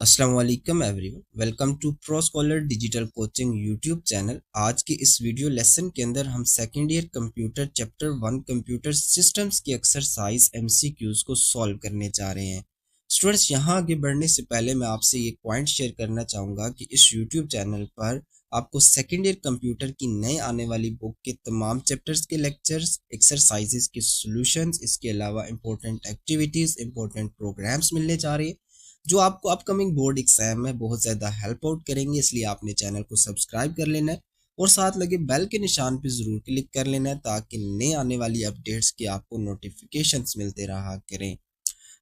अस्सलाम वालेकुम everyone, welcome to pro scholar digital coaching YouTube channel. आज के इस वीडियो लेसन के अंदर हम second year computer chapter 1 computer systems की एक्सरसाइज एमसीक्यूज को सॉल्व करने जा रहे हैं। स्टूडेंट्स, यहाँ आगे बढ़ने से पहले मैं आपसे एक पॉइंट शेयर करना चाहूँगा कि इस यूट्यूब चैनल पर आपको सेकेंड ईयर कंप्यूटर की नए आने वाली बुक के तमाम चैप्टर्स के लेक्चर्स, एक्सरसाइजेस के सॉल्यूशंस, इसके अलावा इंपॉर्टेंट एक्टिविटीज़, इंपॉर्टेंट प्रोग्राम्स मिलने जा रहे हैं जो आपको अपकमिंग बोर्ड एग्जाम में बहुत ज़्यादा हेल्प आउट करेंगे। इसलिए आपने चैनल को सब्सक्राइब कर लेना है और साथ लगे बेल के निशान पे ज़रूर क्लिक कर लेना है ताकि नए आने वाली अपडेट्स की आपको नोटिफिकेशंस मिलते रहा करें।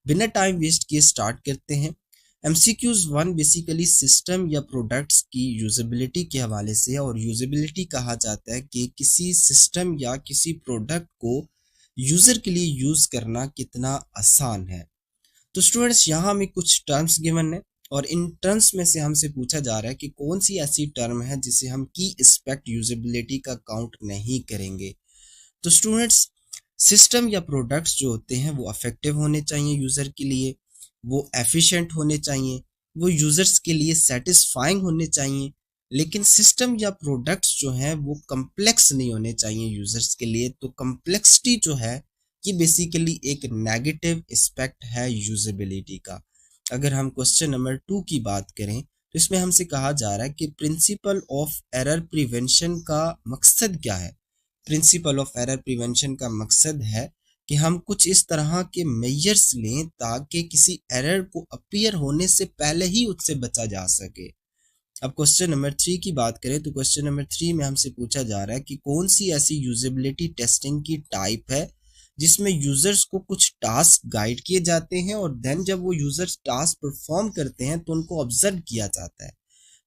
बिना टाइम वेस्ट किए स्टार्ट करते हैं। एमसीक्यूज 1 बेसिकली सिस्टम या प्रोडक्ट्स की यूजेबिलिटी के हवाले से है, और यूजेबिलिटी कहा जाता है कि किसी सिस्टम या किसी प्रोडक्ट को यूज़र के लिए यूज़ करना कितना आसान है। तो स्टूडेंट्स, यहाँ हमें कुछ टर्म्स गिवन है और इन टर्म्स में से हमसे पूछा जा रहा है कि कौन सी ऐसी टर्म है जिसे हम की एस्पेक्ट यूजेबिलिटी का काउंट नहीं करेंगे। तो स्टूडेंट्स, सिस्टम या प्रोडक्ट्स जो होते हैं वो अफेक्टिव होने चाहिए यूज़र के लिए, वो एफिशिएंट होने चाहिए, वो यूज़र्स के लिए सेटिस्फाइंग होने चाहिए। लेकिन सिस्टम या प्रोडक्ट्स जो हैं वो कम्प्लेक्स नहीं होने चाहिए यूज़र्स के लिए। तो कम्प्लेक्सिटी जो है ये बेसिकली एक नेगेटिव एस्पेक्ट है यूजेबिलिटी का। अगर हम क्वेश्चन नंबर 2 की बात करें तो इसमें हमसे कहा जा रहा है कि प्रिंसिपल ऑफ एरर प्रिवेंशन का मकसद क्या है। प्रिंसिपल ऑफ एरर प्रिवेंशन का मकसद है कि हम कुछ इस तरह के मेजर्स लें ताकि किसी एरर को अपीयर होने से पहले ही उससे बचा जा सके। अब क्वेश्चन नंबर 3 की बात करें तो क्वेश्चन नंबर 3 में हमसे पूछा जा रहा है कि कौन सी ऐसी यूजेबिलिटी टेस्टिंग की टाइप है जिसमें यूजर्स को कुछ टास्क गाइड किए जाते हैं और देन जब वो यूजर्स टास्क परफॉर्म करते हैं तो उनको ऑब्जर्व किया जाता है।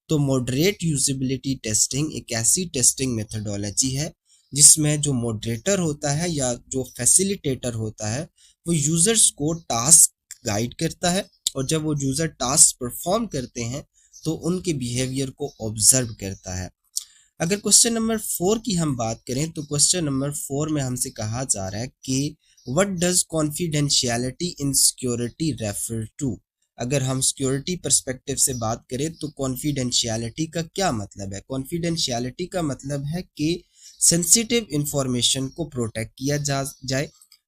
तो मॉडरेट यूजेबिलिटी टेस्टिंग एक ऐसी टेस्टिंग मेथडोलॉजी है जिसमें जो मॉडरेटर होता है या जो फैसिलिटेटर होता है वो यूजर्स को टास्क गाइड करता है, और जब वो यूजर टास्क परफॉर्म करते हैं तो उनके बिहेवियर को ऑब्जर्व करता है। अगर क्वेश्चन नंबर 4 की हम बात करें तो क्वेश्चन नंबर 4 में हमसे कहा जा रहा है कि what does confidentiality in security refer to. अगर हम सिक्योरिटी पर्सपेक्टिव से बात करें तो कॉन्फिडेंशियलिटी का क्या मतलब है। कॉन्फिडेंशियलिटी का मतलब है कि सेंसिटिव इंफॉर्मेशन को प्रोटेक्ट किया जाए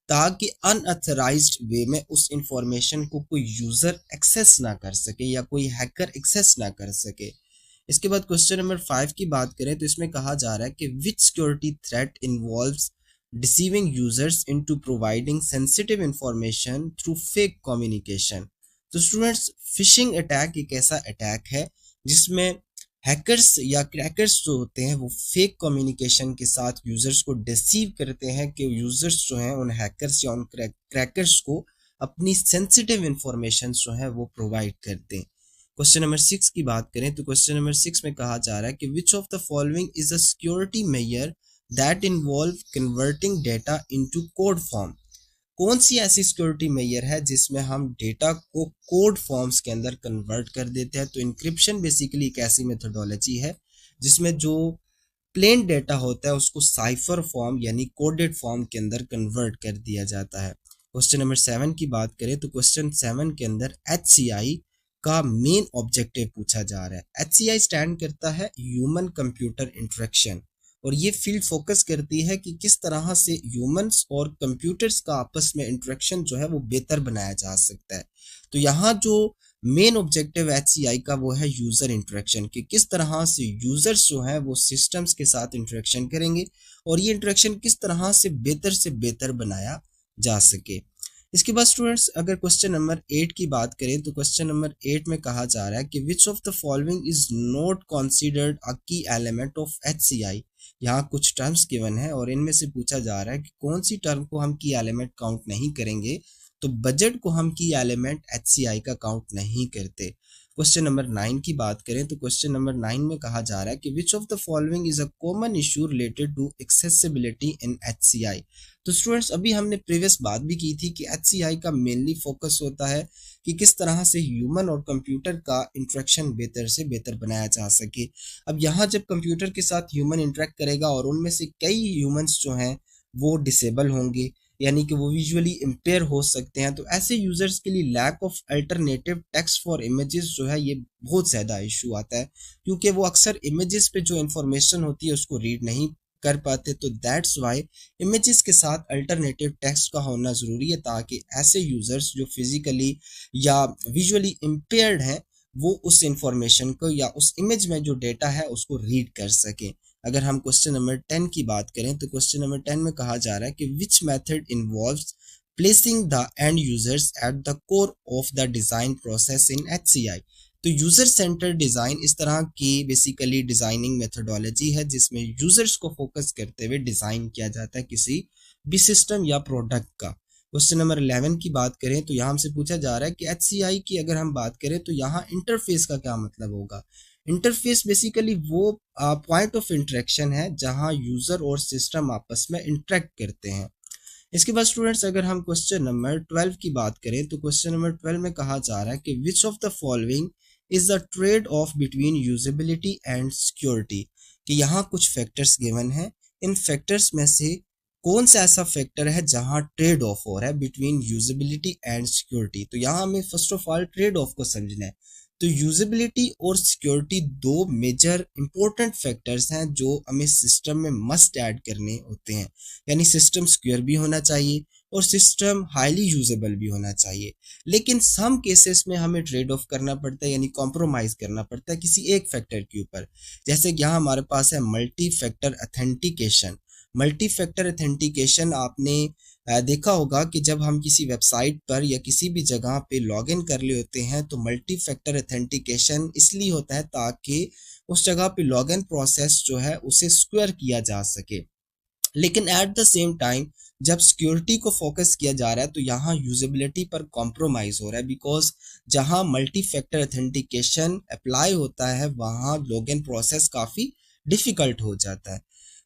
ताकि अनऑथराइज्ड वे में उस इंफॉर्मेशन को कोई यूजर एक्सेस ना कर सके या कोई हैकर एक्सेस ना कर सके। इसके बाद क्वेश्चन नंबर 5 की बात करें तो इसमें कहा जा रहा है कि which security threat involves deceiving users into providing sensitive information through fake communication. तो स्टूडेंट्स, फिशिंग अटैक एक ऐसा अटैक है जिसमें हैकर्स या क्रैकर्स जो होते हैं वो फेक कम्युनिकेशन के साथ यूजर्स को डिसीव करते हैं कि यूजर्स जो हैं उन हैकर्स या उन क्रैकर्स को अपनी सेंसिटिव इंफॉर्मेशन जो है वो प्रोवाइड करते हैं। क्वेश्चन नंबर 6 की बात करें तो क्वेश्चन नंबर 6 में कहा जा रहा है कि which of the following is a security measure that involve converting data into code form. कौन सी ऐसी सिक्योरिटी मेजर है जिसमें हम डेटा को कोड फॉर्म्स के अंदर कन्वर्ट कर देते हैं। तो इंक्रिप्शन बेसिकली एक ऐसी मेथोडोलॉजी है जिसमें जो प्लेन डेटा होता है उसको साइफर फॉर्म यानी कोडेड फॉर्म के अंदर कन्वर्ट कर दिया जाता है। क्वेश्चन नंबर 7 की बात करें तो क्वेश्चन 7 के अंदर HCI का मेन ऑब्जेक्टिव पूछा जा रहा है। HCI स्टैंड करता है ह्यूमन कंप्यूटर इंटरेक्शन, और ये फील्ड फोकस करती है कि किस तरह से ह्यूमंस और कंप्यूटर्स का आपस में इंटरेक्शन जो है वो बेहतर बनाया जा सकता है। तो यहाँ जो मेन ऑब्जेक्टिव HCI का वो है यूज़र इंटरेक्शन, कि किस तरह से यूज़र्स जो है वो सिस्टम्स के साथ इंटरेक्शन करेंगे और ये इंटरेक्शन किस तरह से बेहतर बनाया जा सके। इसके बाद स्टूडेंट्स, अगर क्वेश्चन नंबर 8 की बात करें तो क्वेश्चन नंबर 8 में कहा जा रहा है कि which of the following is not considered अ की एलिमेंट ऑफ HCI। यहाँ कुछ टर्म्स गिवन है और इनमें से पूछा जा रहा है कि कौन सी टर्म को हम की एलिमेंट काउंट नहीं करेंगे। तो बजट को हम की एलिमेंट HCI का काउंट नहीं करते। क्वेश्चन नंबर 9 की बात करें तो क्वेश्चन नंबर 9 में कहा जा रहा है कि which of the following is a common issue related to accessibility in HCI। तो स्टूडेंट्स, अभी हमने प्रीवियस बात भी की थी कि HCI का मेनली फोकस होता है कि किस तरह से ह्यूमन और कंप्यूटर का इंटरेक्शन बेहतर से बेहतर बनाया जा सके। अब यहाँ जब कंप्यूटर के साथ ह्यूमन इंटरेक्ट करेगा और उनमें से कई ह्यूमंस जो हैं वो डिसेबल होंगे यानी कि वो विजुअली इम्पेयर हो सकते हैं। तो ऐसे यूजर्स के लिए lack of alternative text for images जो है ये बहुत ज़्यादा इशू आता है, क्योंकि वो अक्सर इमेजेस पे जो इंफॉर्मेशन होती है उसको रीड नहीं कर पाते। तो दैट्स वाई इमेजेस के साथ अल्टरनेटिव टेक्स्ट का होना ज़रूरी है, ताकि ऐसे यूजर्स जो फिजिकली या विजुअली इम्पेयर्ड हैं वो उस इंफॉर्मेशन को या उस इमेज में जो डेटा है उसको रीड कर सकें। अगर हम क्वेश्चन नंबर 10 की बात करें तो क्वेश्चन नंबर 10 में कहा जा रहा है कि which method involves placing the end users at the core of the design process in HCI। तो यूजर सेंटर डिजाइन इस तरह की बेसिकली डिजाइनिंग मेथडोलॉजी है जिसमें यूजर्स को फोकस करते हुए डिजाइन किया जाता है किसी भी सिस्टम या प्रोडक्ट का। क्वेश्चन नंबर 11 की बात करें तो यहाँ हमसे पूछा जा रहा है कि HCI की अगर हम बात करें तो यहाँ इंटरफेस का क्या मतलब होगा। इंटरफेस बेसिकली वो पॉइंट ऑफ इंटरेक्शन है जहां यूजर और सिस्टम आपस में इंटरेक्ट करते हैं। इसके बाद स्टूडेंट्स अगर हम क्वेश्चन नंबर 12 की बात करें तो क्वेश्चन नंबर 12 में कहा जा रहा है कि which of the following is the trade off between usability and security. कि यहाँ कुछ फैक्टर्स गिवन हैं, इन फैक्टर्स में से कौन सा ऐसा फैक्टर है जहां ट्रेड ऑफ हो रहा है बिटवीन यूजेबिलिटी एंड सिक्योरिटी। तो यहाँ हमें first of all trade off को समझना है। तो यूजेबिलिटी और सिक्योरिटी दो मेजर इंपॉर्टेंट फैक्टर्स हैं जो हमें सिस्टम में मस्ट ऐड करने होते हैं, यानी सिस्टम सिक्योर भी होना चाहिए और सिस्टम हाईली यूजेबल भी होना चाहिए। लेकिन सम केसेस में हमें ट्रेड ऑफ करना पड़ता है, यानी कॉम्प्रोमाइज करना पड़ता है किसी एक फैक्टर के ऊपर। जैसे कि यहाँ हमारे पास है multi factor authentication. Multi factor authentication आपने देखा होगा कि जब हम किसी वेबसाइट पर या किसी भी जगह पे लॉगिन कर रहे होते हैं तो मल्टी फैक्टर अथेंटिकेशन इसलिए होता है ताकि उस जगह पे लॉगिन प्रोसेस जो है उसे सिक्योर किया जा सके। लेकिन एट द सेम टाइम जब सिक्योरिटी को फोकस किया जा रहा है तो यहाँ यूजेबिलिटी पर कॉम्प्रोमाइज हो रहा है, बिकॉज जहाँ मल्टी फैक्टर अथेंटिकेशन अप्लाई होता है वहाँ लॉगिन प्रोसेस काफ़ी डिफिकल्ट हो जाता है।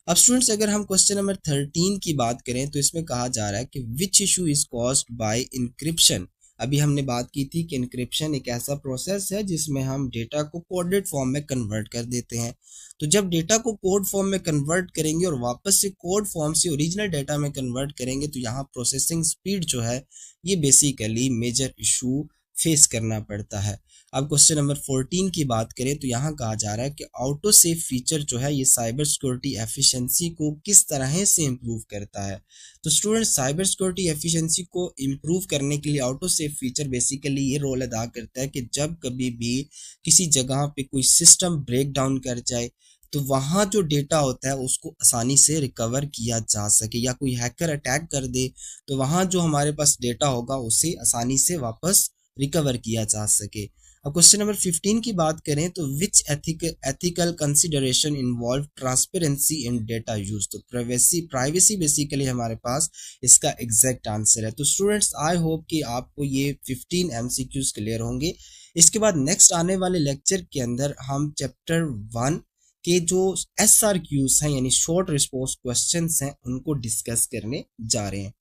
अब स्टूडेंट्स अगर हम क्वेश्चन नंबर 13 की बात करें तो इसमें कहा जा रहा है कि which issue is caused by encryption. अभी हमने बात की थी कि इंक्रिप्शन एक ऐसा प्रोसेस है जिसमें हम डेटा को कोडेड फॉर्म में कन्वर्ट कर देते हैं। तो जब डेटा को कोड फॉर्म में कन्वर्ट करेंगे और वापस से कोड फॉर्म से ओरिजिनल डेटा में कन्वर्ट करेंगे तो यहाँ प्रोसेसिंग स्पीड जो है ये बेसिकली मेजर इशू फेस करना पड़ता है। अब क्वेश्चन नंबर 14 की बात करें तो यहाँ कहा जा रहा है कि ऑटो सेव फीचर जो है ये साइबर सिक्योरिटी एफिशिएंसी को किस तरह से इम्प्रूव करता है। तो स्टूडेंट साइबर सिक्योरिटी एफिशिएंसी को इम्प्रूव करने के लिए ऑटो सेव फीचर बेसिकली ये रोल अदा करता है कि जब कभी भी किसी जगह पे कोई सिस्टम ब्रेक डाउन कर जाए तो वहाँ जो डेटा होता है उसको आसानी से रिकवर किया जा सके, या कोई हैकर अटैक कर दे तो वहाँ जो हमारे पास डेटा होगा उसे आसानी से वापस रिकवर किया जा सके। अब क्वेश्चन नंबर 15 की बात करें तो which ethical consideration involve transparency in data use. तो प्राइवेसी बेसिकली हमारे पास इसका एग्जैक्ट आंसर है। तो स्टूडेंट्स आई होप कि आपको ये 15 MCQs क्लियर होंगे। इसके बाद नेक्स्ट आने वाले लेक्चर के अंदर हम चैप्टर 1 के जो SRQs हैं यानी शॉर्ट रिस्पॉन्स क्वेश्चंस हैं उनको डिस्कस करने जा रहे हैं।